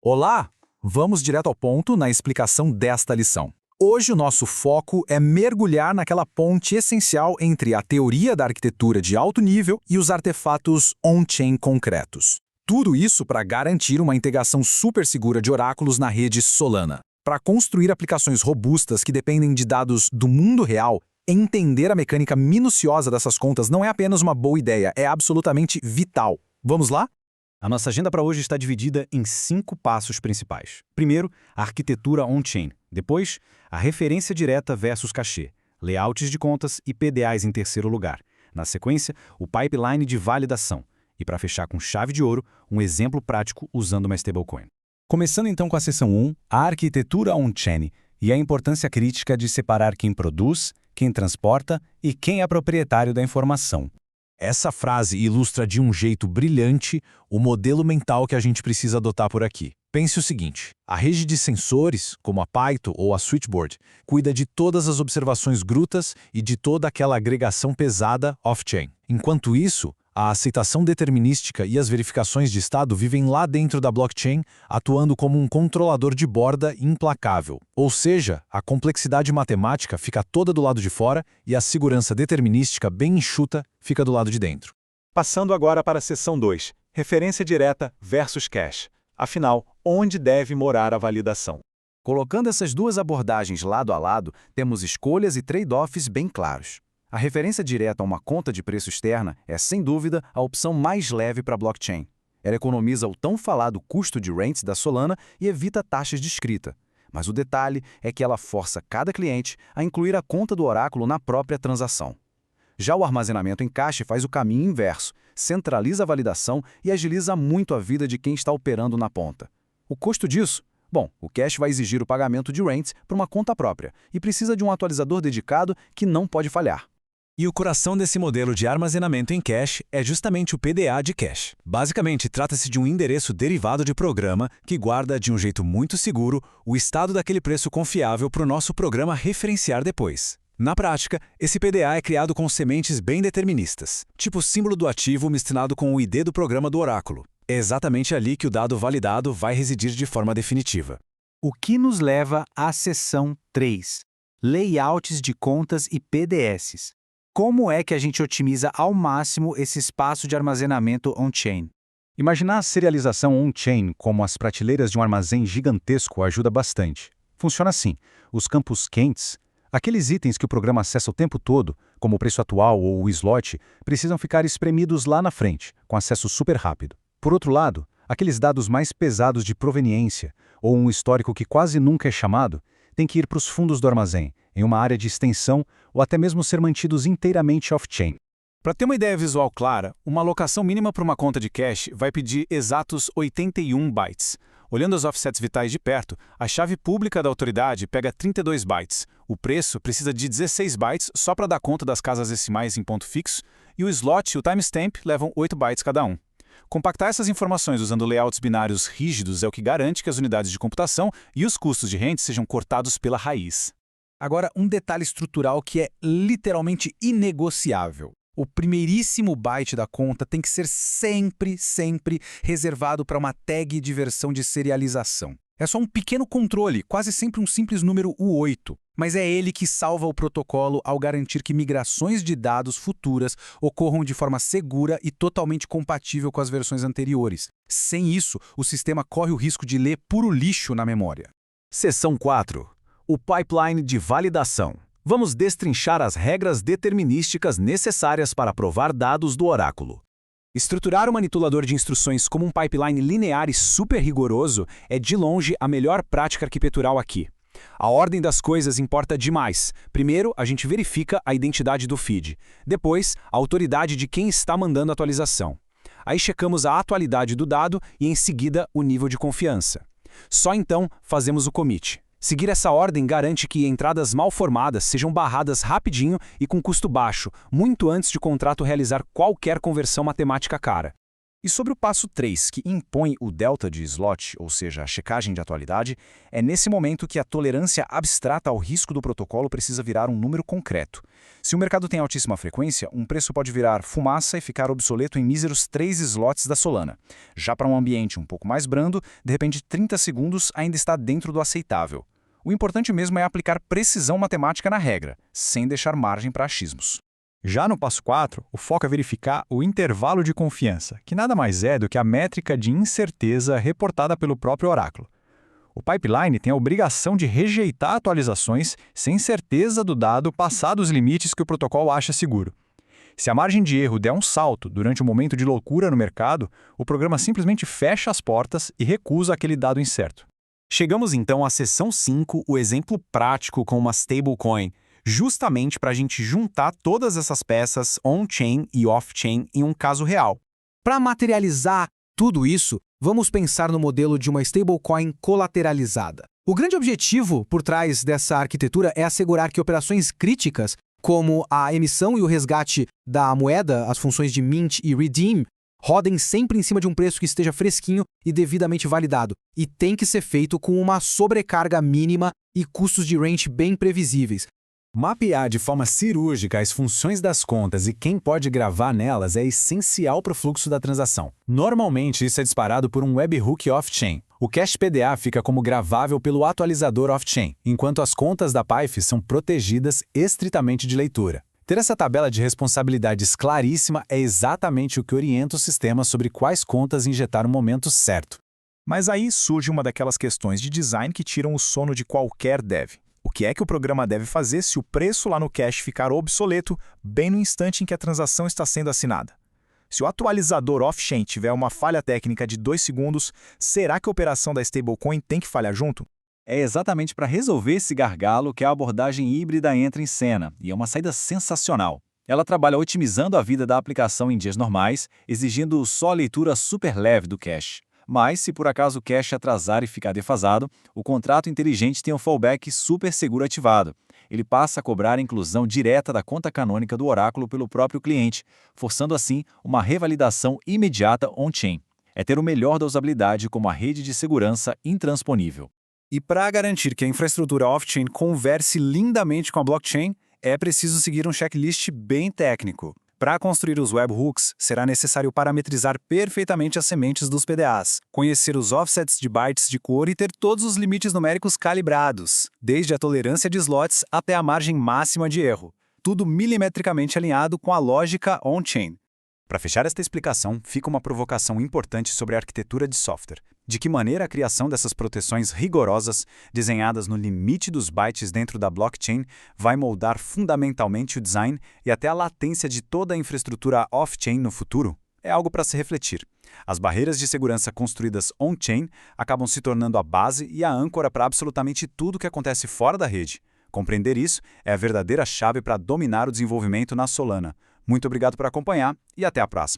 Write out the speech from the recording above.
Olá! Vamos direto ao ponto na explicação desta lição. Hoje o nosso foco é mergulhar naquela ponte essencial entre a teoria da arquitetura de alto nível e os artefatos on-chain concretos. Tudo isso para garantir uma integração super segura de oráculos na rede Solana. Para construir aplicações robustas que dependem de dados do mundo real, entender a mecânica minuciosa dessas contas não é apenas uma boa ideia, é absolutamente vital. Vamos lá? A nossa agenda para hoje está dividida em 5 passos principais. Primeiro, a arquitetura on-chain. Depois, a referência direta versus cachê, layouts de contas e PDAs em terceiro lugar. Na sequência, o pipeline de validação. E para fechar com chave de ouro, um exemplo prático usando uma stablecoin. Começando então com a seção 1, a arquitetura on-chain e a importância crítica de separar quem produz, quem transporta e quem é proprietário da informação. Essa frase ilustra de um jeito brilhante o modelo mental que a gente precisa adotar por aqui. Pense o seguinte, a rede de sensores, como a Python ou a Switchboard, cuida de todas as observações brutas e de toda aquela agregação pesada off-chain. Enquanto isso, a aceitação determinística e as verificações de estado vivem lá dentro da blockchain, atuando como um controlador de borda implacável. Ou seja, a complexidade matemática fica toda do lado de fora e a segurança determinística bem enxuta fica do lado de dentro. Passando agora para a seção 2, referência direta versus cache. Afinal, onde deve morar a validação? Colocando essas duas abordagens lado a lado, temos escolhas e trade-offs bem claros. A referência direta a uma conta de preço externa é, sem dúvida, a opção mais leve para a blockchain. Ela economiza o tão falado custo de rents da Solana e evita taxas de escrita. Mas o detalhe é que ela força cada cliente a incluir a conta do oráculo na própria transação. Já o armazenamento em cache faz o caminho inverso, centraliza a validação e agiliza muito a vida de quem está operando na ponta. O custo disso? Bom, o cache vai exigir o pagamento de rents para uma conta própria e precisa de um atualizador dedicado que não pode falhar. E o coração desse modelo de armazenamento em cache é justamente o PDA de cache. Basicamente, trata-se de um endereço derivado de programa que guarda de um jeito muito seguro o estado daquele preço confiável para o nosso programa referenciar depois. Na prática, esse PDA é criado com sementes bem deterministas, tipo o símbolo do ativo misturado com o ID do programa do oráculo. É exatamente ali que o dado validado vai residir de forma definitiva. O que nos leva à seção 3, layouts de contas e PDS. Como é que a gente otimiza ao máximo esse espaço de armazenamento on-chain? Imaginar a serialização on-chain como as prateleiras de um armazém gigantesco ajuda bastante. Funciona assim: os campos quentes, aqueles itens que o programa acessa o tempo todo, como o preço atual ou o slot, precisam ficar espremidos lá na frente, com acesso super rápido. Por outro lado, aqueles dados mais pesados de proveniência, ou um histórico que quase nunca é chamado, têm que ir para os fundos do armazém, em uma área de extensão ou até mesmo ser mantidos inteiramente off-chain. Para ter uma ideia visual clara, uma alocação mínima para uma conta de cache vai pedir exatos 81 bytes. Olhando os offsets vitais de perto, a chave pública da autoridade pega 32 bytes. O preço precisa de 16 bytes só para dar conta das casas decimais em ponto fixo, e o slot e o timestamp levam 8 bytes cada um. Compactar essas informações usando layouts binários rígidos é o que garante que as unidades de computação e os custos de rente sejam cortados pela raiz. Agora, um detalhe estrutural que é literalmente inegociável. O primeiríssimo byte da conta tem que ser sempre reservado para uma tag de versão de serialização. É só um pequeno controle, quase sempre um simples número U8, mas é ele que salva o protocolo ao garantir que migrações de dados futuras ocorram de forma segura e totalmente compatível com as versões anteriores. Sem isso, o sistema corre o risco de ler puro lixo na memória. Seção 4. O pipeline de validação. Vamos destrinchar as regras determinísticas necessárias para provar dados do oráculo. Estruturar um manipulador de instruções como um pipeline linear e super rigoroso é de longe a melhor prática arquitetural aqui. A ordem das coisas importa demais. Primeiro, a gente verifica a identidade do feed. Depois, a autoridade de quem está mandando a atualização. Aí checamos a atualidade do dado e, em seguida, o nível de confiança. Só então fazemos o commit. Seguir essa ordem garante que entradas mal formadas sejam barradas rapidinho e com custo baixo, muito antes de o contrato realizar qualquer conversão matemática cara. E sobre o passo 3, que impõe o delta de slot, ou seja, a checagem de atualidade, é nesse momento que a tolerância abstrata ao risco do protocolo precisa virar um número concreto. Se o mercado tem altíssima frequência, um preço pode virar fumaça e ficar obsoleto em míseros 3 slots da Solana. Já para um ambiente um pouco mais brando, de repente 30 segundos ainda está dentro do aceitável. O importante mesmo é aplicar precisão matemática na regra, sem deixar margem para achismos. Já no passo 4, o foco é verificar o intervalo de confiança, que nada mais é do que a métrica de incerteza reportada pelo próprio oráculo. O pipeline tem a obrigação de rejeitar atualizações sem certeza do dado passado os limites que o protocolo acha seguro. Se a margem de erro der um salto durante um momento de loucura no mercado, o programa simplesmente fecha as portas e recusa aquele dado incerto. Chegamos então à seção 5, o exemplo prático com uma stablecoin, justamente para a gente juntar todas essas peças on-chain e off-chain em um caso real. Para materializar tudo isso, vamos pensar no modelo de uma stablecoin colateralizada. O grande objetivo por trás dessa arquitetura é assegurar que operações críticas, como a emissão e o resgate da moeda, as funções de mint e redeem, rodem sempre em cima de um preço que esteja fresquinho e devidamente validado, e tem que ser feito com uma sobrecarga mínima e custos de rent bem previsíveis. Mapear de forma cirúrgica as funções das contas e quem pode gravar nelas é essencial para o fluxo da transação. Normalmente, isso é disparado por um webhook off-chain. O cache PDA fica como gravável pelo atualizador off-chain, enquanto as contas da PIFE são protegidas estritamente de leitura. Ter essa tabela de responsabilidades claríssima é exatamente o que orienta o sistema sobre quais contas injetar no momento certo. Mas aí surge uma daquelas questões de design que tiram o sono de qualquer dev. O que é que o programa deve fazer se o preço lá no cache ficar obsoleto bem no instante em que a transação está sendo assinada? Se o atualizador off-chain tiver uma falha técnica de 2 segundos, será que a operação da stablecoin tem que falhar junto? É exatamente para resolver esse gargalo que a abordagem híbrida entra em cena, e é uma saída sensacional. Ela trabalha otimizando a vida da aplicação em dias normais, exigindo só a leitura super leve do cache. Mas, se por acaso o cache atrasar e ficar defasado, o contrato inteligente tem um fallback super seguro ativado. Ele passa a cobrar a inclusão direta da conta canônica do oráculo pelo próprio cliente, forçando assim uma revalidação imediata on-chain. É ter o melhor da usabilidade como a rede de segurança intransponível. E para garantir que a infraestrutura off-chain converse lindamente com a blockchain, é preciso seguir um checklist bem técnico. Para construir os webhooks, será necessário parametrizar perfeitamente as sementes dos PDAs, conhecer os offsets de bytes de cor e ter todos os limites numéricos calibrados, desde a tolerância de slots até a margem máxima de erro. Tudo milimetricamente alinhado com a lógica on-chain. Para fechar esta explicação, fica uma provocação importante sobre a arquitetura de software. De que maneira a criação dessas proteções rigorosas, desenhadas no limite dos bytes dentro da blockchain, vai moldar fundamentalmente o design e até a latência de toda a infraestrutura off-chain no futuro? É algo para se refletir. As barreiras de segurança construídas on-chain acabam se tornando a base e a âncora para absolutamente tudo que acontece fora da rede. Compreender isso é a verdadeira chave para dominar o desenvolvimento na Solana. Muito obrigado por acompanhar e até a próxima.